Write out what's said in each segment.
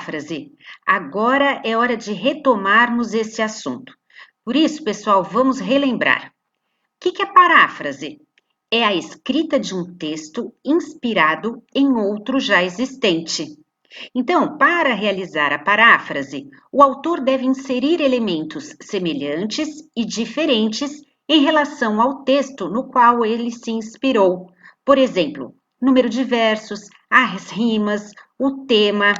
paráfrase. Agora é hora de retomarmos esse assunto. Por isso, pessoal, vamos relembrar. O que é paráfrase? É a escrita de um texto inspirado em outro já existente. Então, para realizar a paráfrase, o autor deve inserir elementos semelhantes e diferentes em relação ao texto no qual ele se inspirou. Por exemplo, número de versos, as rimas, o tema,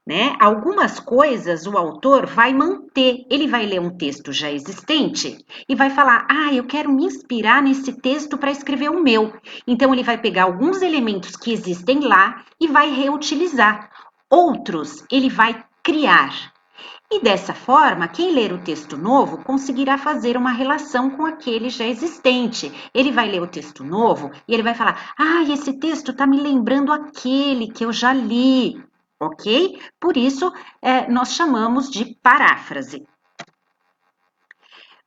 né? Algumas coisas o autor vai manter, ele vai ler um texto já existente e vai falar: eu quero me inspirar nesse texto para escrever o meu. Então, ele vai pegar alguns elementos que existem lá e vai reutilizar. Outros, ele vai criar. E dessa forma, quem ler o texto novo conseguirá fazer uma relação com aquele já existente. Ele vai ler o texto novo e ele vai falar: esse texto está me lembrando aquele que eu já li. Ok? Por isso, nós chamamos de paráfrase.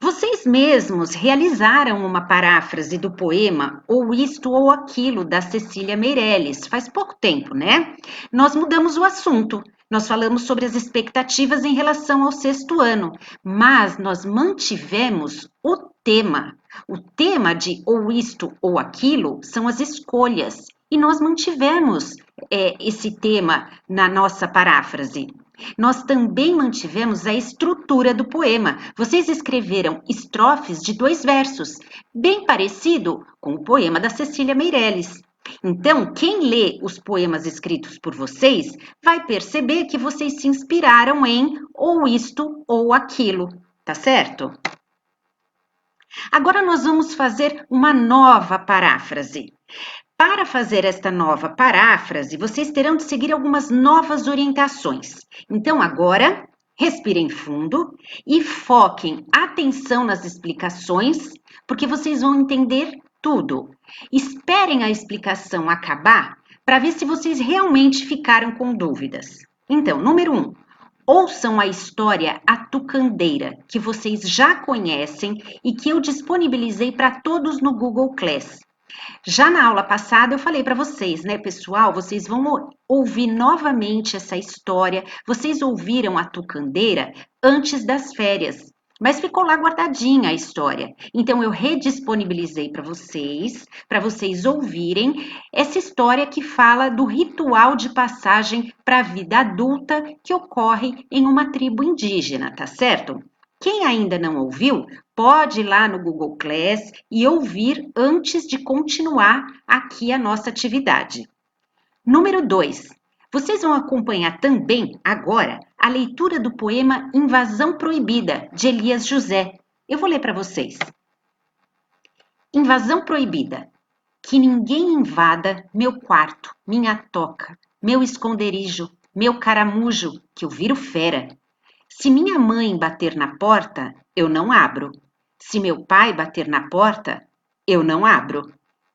Vocês mesmos realizaram uma paráfrase do poema Ou Isto ou Aquilo, da Cecília Meirelles, faz pouco tempo, né? Nós mudamos o assunto, nós falamos sobre as expectativas em relação ao sexto ano, mas nós mantivemos o tema. O tema de Ou Isto ou Aquilo são as escolhas, e nós mantivemos esse tema na nossa paráfrase. Nós também mantivemos a estrutura do poema. Vocês escreveram estrofes de 2 versos, bem parecido com o poema da Cecília Meirelles. Então, quem lê os poemas escritos por vocês vai perceber que vocês se inspiraram em ou isto ou aquilo, tá certo? Agora nós vamos fazer uma nova paráfrase. Para fazer esta nova paráfrase, vocês terão de seguir algumas novas orientações. Então, agora, respirem fundo e foquem atenção nas explicações, porque vocês vão entender tudo. Esperem a explicação acabar para ver se vocês realmente ficaram com dúvidas. Então, número 1. Ouçam a história A Tucandeira, que vocês já conhecem e que eu disponibilizei para todos no Google Class. Já na aula passada eu falei para vocês, né, pessoal? Vocês vão ouvir novamente essa história. Vocês ouviram a Tucandeira antes das férias, mas ficou lá guardadinha a história. Então eu redisponibilizei para vocês ouvirem essa história que fala do ritual de passagem para a vida adulta que ocorre em uma tribo indígena, tá certo? Quem ainda não ouviu, pode ir lá no Google Class e ouvir antes de continuar aqui a nossa atividade. Número 2. Vocês vão acompanhar também, agora, a leitura do poema Invasão Proibida, de Elias José. Eu vou ler para vocês. Invasão Proibida. Que ninguém invada meu quarto, minha toca, meu esconderijo, meu caramujo, que eu viro fera. Se minha mãe bater na porta, eu não abro. Se meu pai bater na porta, eu não abro.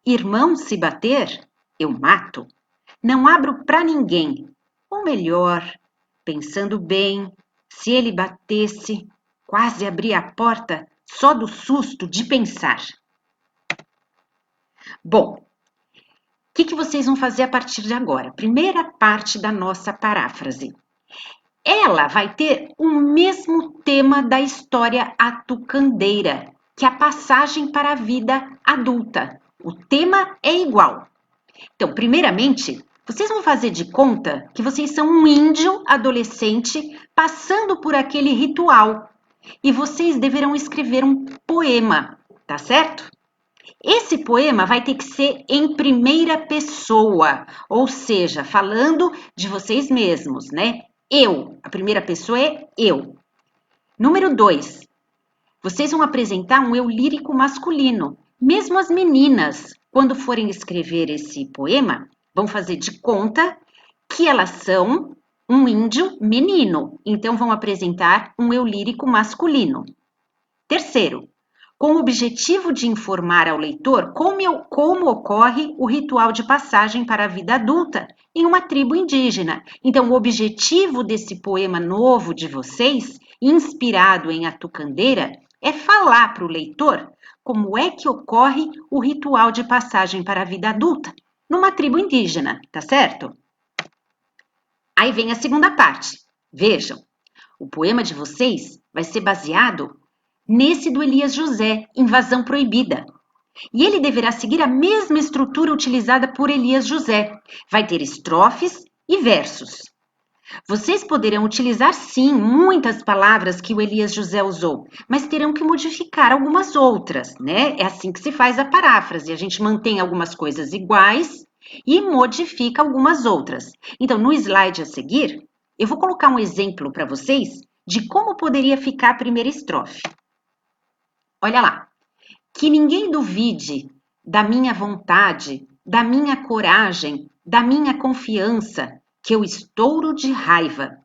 Irmão, se bater, eu mato. Não abro para ninguém. Ou melhor, pensando bem, se ele batesse, quase abri a porta só do susto de pensar. Bom, o que vocês vão fazer a partir de agora? Primeira parte da nossa paráfrase. Ela vai ter o mesmo tema da história A Tucandeira, que é a passagem para a vida adulta. O tema é igual. Então, primeiramente, vocês vão fazer de conta que vocês são um índio adolescente passando por aquele ritual. E vocês deverão escrever um poema, tá certo? Esse poema vai ter que ser em primeira pessoa, ou seja, falando de vocês mesmos, né? Eu, a primeira pessoa é eu. Número 2, vocês vão apresentar um eu lírico masculino. Mesmo as meninas, quando forem escrever esse poema, vão fazer de conta que elas são um índio menino. Então, vão apresentar um eu lírico masculino. Terceiro, com o objetivo de informar ao leitor como ocorre o ritual de passagem para a vida adulta em uma tribo indígena. Então, o objetivo desse poema novo de vocês, inspirado em A Tucandeira, é falar para o leitor como é que ocorre o ritual de passagem para a vida adulta numa tribo indígena, tá certo? Aí vem a segunda parte. Vejam, o poema de vocês vai ser baseado nesse do Elias José, Invasão Proibida. E ele deverá seguir a mesma estrutura utilizada por Elias José. Vai ter estrofes e versos. Vocês poderão utilizar sim muitas palavras que o Elias José usou, mas terão que modificar algumas outras, né? É assim que se faz a paráfrase. A gente mantém algumas coisas iguais e modifica algumas outras. Então, no slide a seguir, eu vou colocar um exemplo para vocês de como poderia ficar a primeira estrofe. Olha lá. Que ninguém duvide da minha vontade, da minha coragem, da minha confiança, que eu estouro de raiva.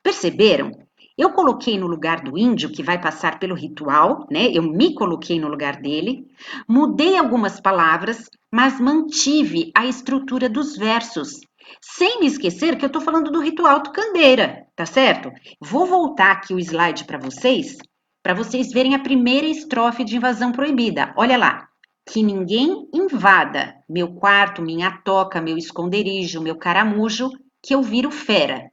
Perceberam? Eu coloquei no lugar do índio que vai passar pelo ritual, né? Eu me coloquei no lugar dele, mudei algumas palavras, mas mantive a estrutura dos versos, sem me esquecer que eu estou falando do ritual tucandeira, tá certo? Vou voltar aqui o slide para vocês verem a primeira estrofe de Invasão Proibida. Olha lá. Que ninguém invada meu quarto, minha toca, meu esconderijo, meu caramujo, que eu viro fera.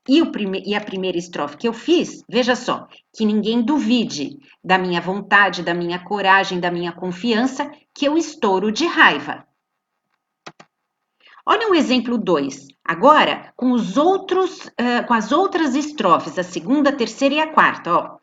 E a primeira estrofe que eu fiz, veja só, que ninguém duvide da minha vontade, da minha coragem, da minha confiança, que eu estouro de raiva. Olha o exemplo 2. Agora, com as outras estrofes, a segunda, a terceira e a quarta. Ó.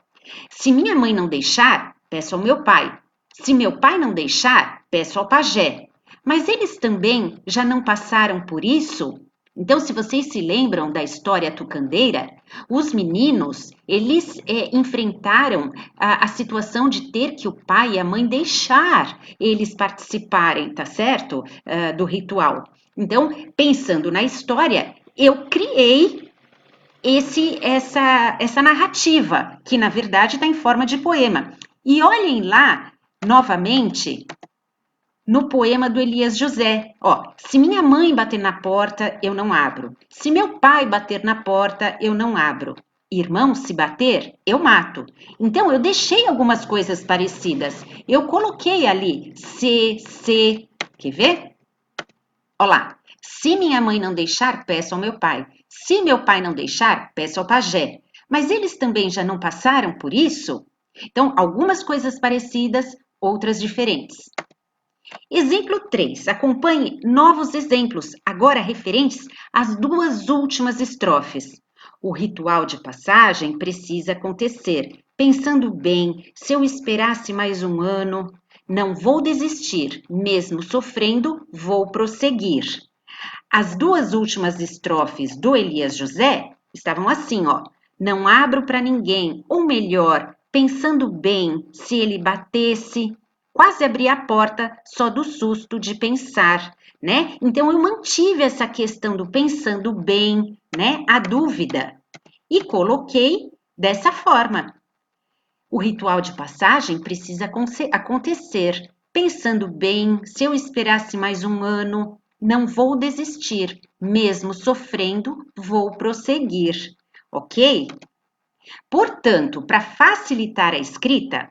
Se minha mãe não deixar, peço ao meu pai. Se meu pai não deixar, peço ao pajé. Mas eles também já não passaram por isso? Então, se vocês se lembram da história tucandeira, os meninos, eles enfrentaram a situação de ter que o pai e a mãe deixar eles participarem, tá certo? Do ritual. Então, pensando na história, eu criei essa narrativa, que na verdade está em forma de poema. E olhem lá, novamente, no poema do Elias José. Ó, se minha mãe bater na porta, eu não abro. Se meu pai bater na porta, eu não abro. Irmão, se bater, eu mato. Então, eu deixei algumas coisas parecidas. Eu coloquei ali se. Quer ver? Olha lá. Se minha mãe não deixar, peço ao meu pai. Se meu pai não deixar, peço ao pajé. Mas eles também já não passaram por isso? Então, algumas coisas parecidas, outras diferentes. Exemplo 3. Acompanhe novos exemplos, agora referentes às duas últimas estrofes. O ritual de passagem precisa acontecer. Pensando bem, se eu esperasse mais um ano, não vou desistir, mesmo sofrendo, vou prosseguir. As duas últimas estrofes do Elias José estavam assim, ó. Não abro para ninguém, ou melhor, pensando bem, se ele batesse, quase abri a porta só do susto de pensar, né? Então eu mantive essa questão do pensando bem, né? A dúvida. E coloquei dessa forma. O ritual de passagem precisa acontecer. Pensando bem, se eu esperasse mais um ano, não vou desistir. Mesmo sofrendo, vou prosseguir. Ok? Portanto, para facilitar a escrita,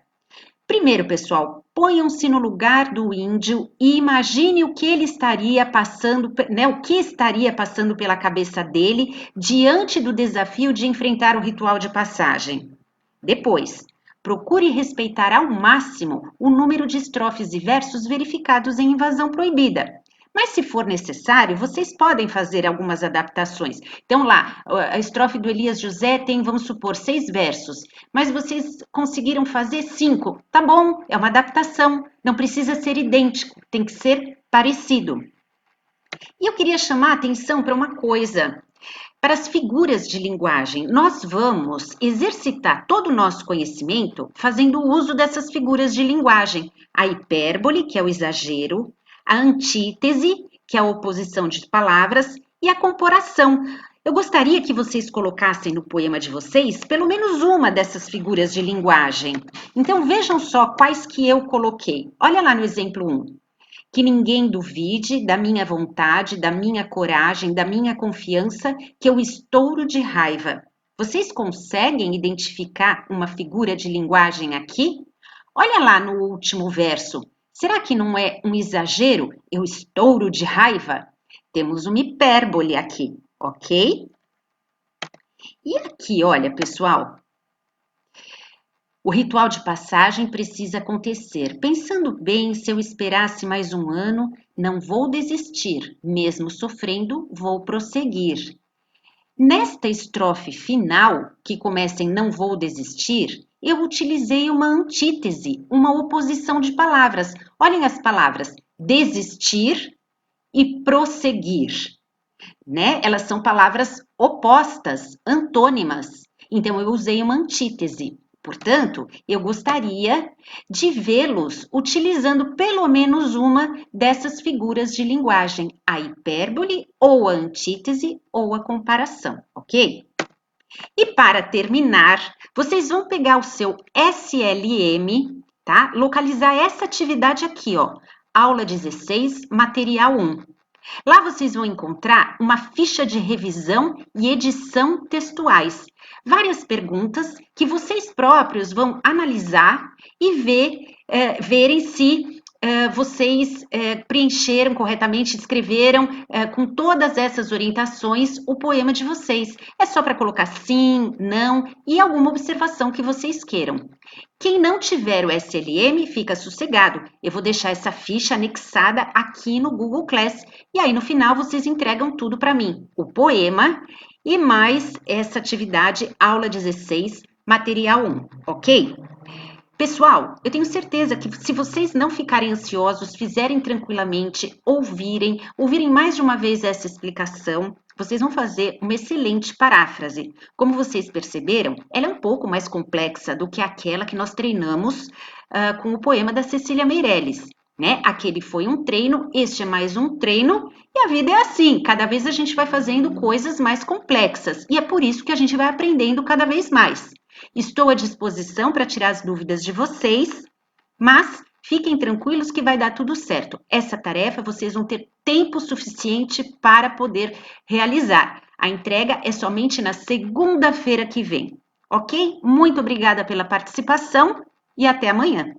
primeiro, pessoal, ponham-se no lugar do índio e imagine o que ele estaria passando, né, o que estaria passando pela cabeça dele diante do desafio de enfrentar o ritual de passagem. Depois, procure respeitar ao máximo o número de estrofes e versos verificados em Invasão Proibida. Mas se for necessário, vocês podem fazer algumas adaptações. Então lá, a estrofe do Elias José tem, vamos supor, 6 versos, mas vocês conseguiram fazer 5. Tá bom, é uma adaptação, não precisa ser idêntico, tem que ser parecido. E eu queria chamar a atenção para uma coisa. Para as figuras de linguagem, nós vamos exercitar todo o nosso conhecimento fazendo uso dessas figuras de linguagem. A hipérbole, que é o exagero, a antítese, que é a oposição de palavras, e a comparação. Eu gostaria que vocês colocassem no poema de vocês pelo menos uma dessas figuras de linguagem. Então vejam só quais que eu coloquei. Olha lá no exemplo 1. Que ninguém duvide da minha vontade, da minha coragem, da minha confiança, que eu estouro de raiva. Vocês conseguem identificar uma figura de linguagem aqui? Olha lá no último verso. Será que não é um exagero? Eu estouro de raiva? Temos uma hipérbole aqui, ok? E aqui, olha, pessoal, o ritual de passagem precisa acontecer. Pensando bem, se eu esperasse mais um ano, não vou desistir. Mesmo sofrendo, vou prosseguir. Nesta estrofe final, que começa em não vou desistir, eu utilizei uma antítese, uma oposição de palavras. Olhem as palavras desistir e prosseguir, né? Elas são palavras opostas, antônimas. Então eu usei uma antítese. Portanto, eu gostaria de vê-los utilizando pelo menos uma dessas figuras de linguagem, a hipérbole ou a antítese ou a comparação, ok? E para terminar, vocês vão pegar o seu SLM, tá? Localizar essa atividade aqui, ó, aula 16, material 1. Lá vocês vão encontrar uma ficha de revisão e edição textuais. Várias perguntas que vocês próprios vão analisar e verem se vocês preencheram corretamente, escreveram com todas essas orientações o poema de vocês. É só para colocar sim, não e alguma observação que vocês queiram. Quem não tiver o SLM, fica sossegado. Eu vou deixar essa ficha anexada aqui no Google Class. E aí, no final, vocês entregam tudo para mim. O poema e mais essa atividade, aula 16, material 1, ok? Pessoal, eu tenho certeza que se vocês não ficarem ansiosos, fizerem tranquilamente, ouvirem mais de uma vez essa explicação, vocês vão fazer uma excelente paráfrase. Como vocês perceberam, ela é um pouco mais complexa do que aquela que nós treinamos com o poema da Cecília Meirelles, né? Aquele foi um treino, este é mais um treino, e a vida é assim, cada vez a gente vai fazendo coisas mais complexas, e é por isso que a gente vai aprendendo cada vez mais. Estou à disposição para tirar as dúvidas de vocês, mas fiquem tranquilos que vai dar tudo certo. Essa tarefa vocês vão ter tempo suficiente para poder realizar. A entrega é somente na segunda-feira que vem, ok? Muito obrigada pela participação e até amanhã.